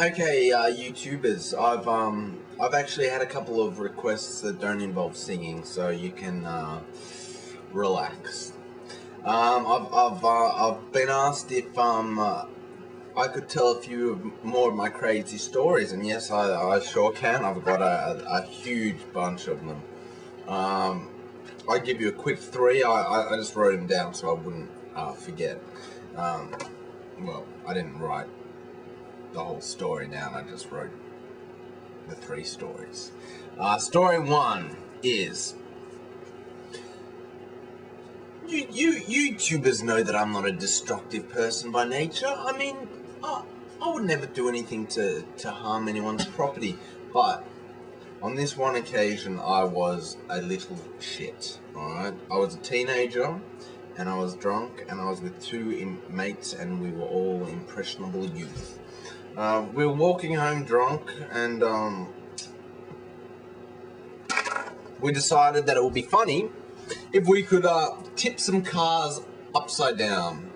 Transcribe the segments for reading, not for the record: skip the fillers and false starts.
Okay, YouTubers, I've actually had a couple of requests that don't involve singing, so you can relax. I've been asked if I could tell a few more of my crazy stories, and yes, I sure can. I've got a huge bunch of them. I'll give you a quick three. I just wrote them down so I wouldn't forget. Well, I didn't write the whole story down, I just wrote the three stories. Story one is, YouTubers know that I'm not a destructive person by nature. I mean, I would never do anything to harm anyone's property, but on this one occasion I was a little shit, alright? I was a teenager, and I was drunk, and I was with two mates, and we were all impressionable youth. We were walking home drunk, and we decided that it would be funny if we could tip some cars upside down.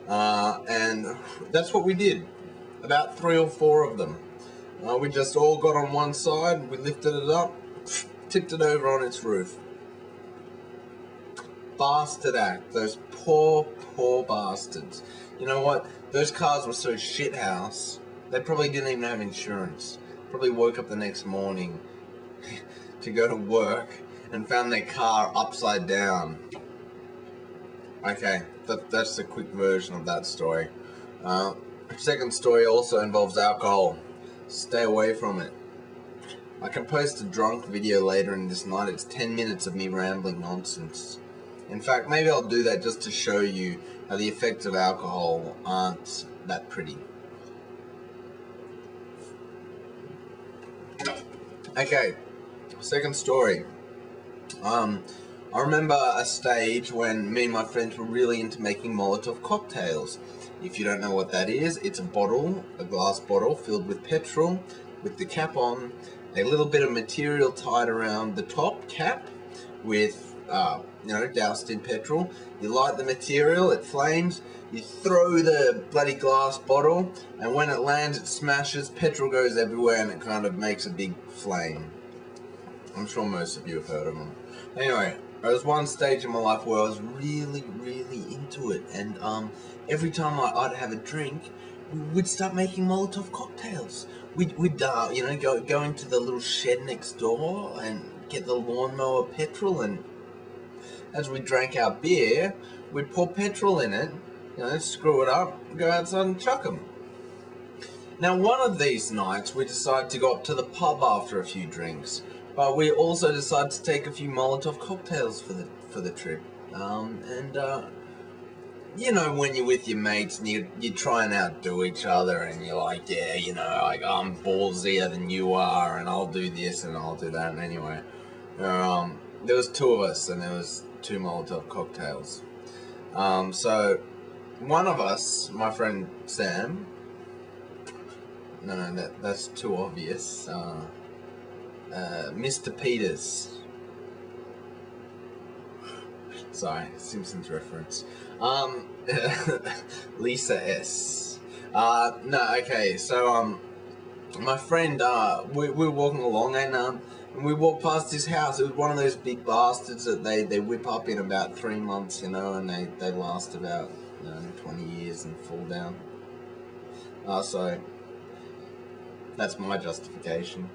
And that's what we did. About 3 or 4 of them. We just all got on one side, we lifted it up, tipped it over on its roof. Bastard act. Those poor bastards. You know what? Those cars were so shithouse, they probably didn't even have insurance. Probably woke up the next morning to go to work and found their car upside down. Okay, that's a quick version of that story. Second story also involves alcohol. Stay away from it. I can post a drunk video later in this night. It's 10 minutes of me rambling nonsense. In fact, maybe I'll do that just to show you how the effects of alcohol aren't that pretty. Okay, second story. I remember a stage when me and my friends were really into making Molotov cocktails. If you don't know what that is, it's a bottle, a glass bottle filled with petrol, with the cap on, a little bit of material tied around the top cap with doused in petrol. You light the material, it flames, you throw the bloody glass bottle, and when it lands it smashes, petrol goes everywhere, and it kind of makes a big flame. I'm sure most of you have heard of them. Anyway, there was one stage in my life where I was really into it, and every time I'd have a drink, we'd start making Molotov cocktails. We'd go into the little shed next door and get the lawnmower petrol, and as we drank our beer, we'd pour petrol in it, screw it up, go outside and chuck them. Now, one of these nights, we decided to go up to the pub after a few drinks, but we also decided to take a few Molotov cocktails for the trip. When you're with your mates and you try and outdo each other, and you're like, yeah, I'm ballsier than you are, and I'll do this and I'll do that. And anyway, there was 2 of us, and there was 2 Molotov cocktails. So one of us, my friend Sam, that's too obvious. Mr. Peters. Sorry, Simpsons reference. Lisa S. So my friend, we were walking along, and we walked past his house. It was one of those big bastards that they whip up in about 3 months, and they last about 20 years and fall down. So that's my justification.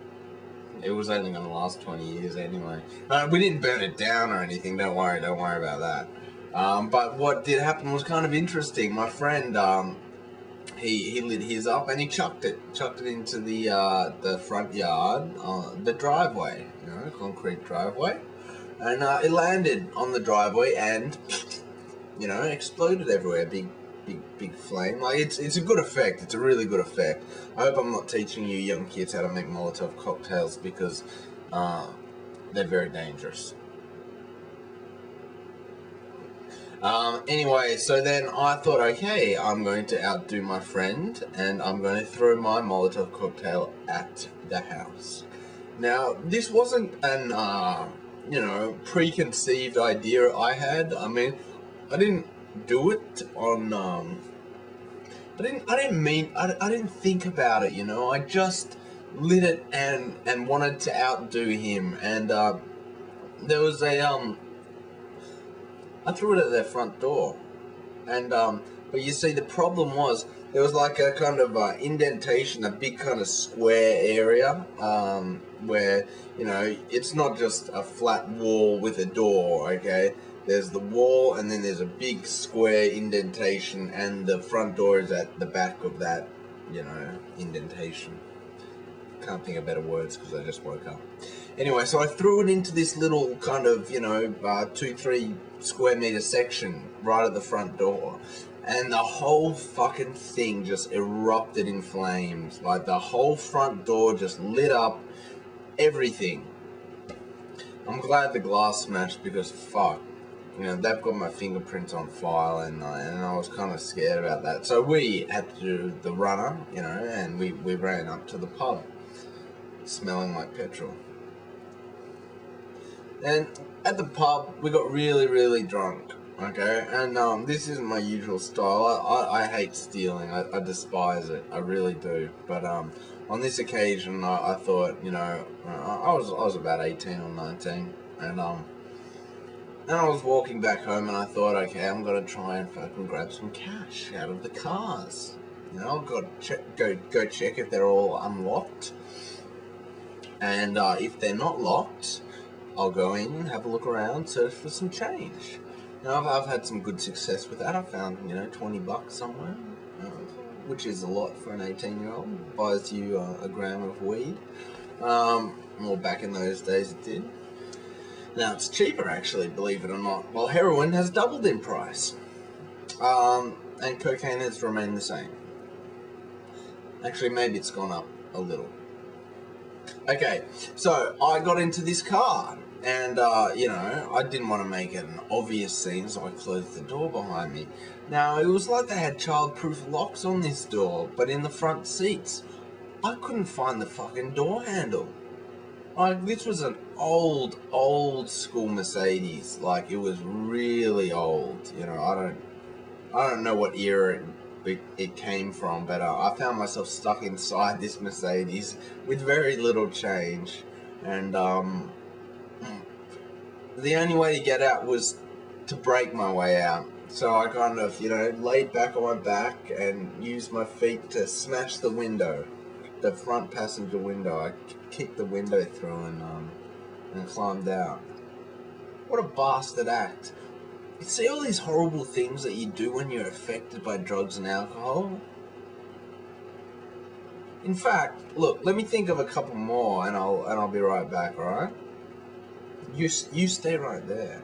It was only going to last 20 years anyway. We didn't burn it down or anything, don't worry about that. But what did happen was kind of interesting. My friend, he lit his up and he chucked it into the front yard, the driveway, concrete driveway, and it landed on the driveway and, exploded everywhere. Big flame. Like, it's a good effect. It's a really good effect. I hope I'm not teaching you young kids how to make Molotov cocktails, because they're very dangerous. Anyway, so then I thought, okay, I'm going to outdo my friend, and I'm going to throw my Molotov cocktail at the house. Now, this wasn't an, preconceived idea I had. I mean, I didn't do it on I didn't think about it, you know. I just lit it and wanted to outdo him. And there was I threw it at their front door. And but you see, the problem was there was like a kind of indentation, a big kind of square area, where, you know, it's not just a flat wall with a door. Okay, there's the wall, and then there's a big square indentation, and the front door is at the back of that, you know, indentation. Can't think of better words because I just woke up. Anyway, so I threw it into this little kind of, you know, 2-3 square meter section right at the front door, and the whole fucking thing just erupted in flames. Like, the whole front door just lit up, everything. I'm glad the glass smashed, because fuck, you know, they've got my fingerprints on file, and I was kind of scared about that. So we had to do the runner, you know, and we ran up to the pub, smelling like petrol. And at the pub, we got really, really drunk, okay? And this isn't my usual style. I hate stealing. I despise it. I really do. But on this occasion, I thought, you know, I was about 18 or 19, and I was walking back home, and I thought, okay, I'm gonna try and fucking grab some cash out of the cars. You know, I've got to go check if they're all unlocked, and if they're not locked, I'll go in and have a look around, search for some change. You know, I've had some good success with that. I found, you know, $20 somewhere, which is a lot for an 18-year-old. Buys you a gram of weed. Well, back in those days it did. Now it's cheaper, actually, believe it or not. Well, heroin has doubled in price. And cocaine has remained the same. Actually, maybe it's gone up a little. Okay, so I got into this car, and, you know, I didn't want to make it an obvious scene, so I closed the door behind me. Now, it was like they had child-proof locks on this door, but in the front seats, I couldn't find the fucking door handle. Like, this was an old school Mercedes. Like, it was really old. You know, I don't know what era it came from, but I found myself stuck inside this Mercedes with very little change, and the only way to get out was to break my way out. So I kind of, you know, laid back on my back and used my feet to smash the window, the front passenger window. I kicked the window through and climbed out. What a bastard act. You see all these horrible things that you do when you're affected by drugs and alcohol? In fact, look, let me think of a couple more, and I'll be right back, alright? You stay right there.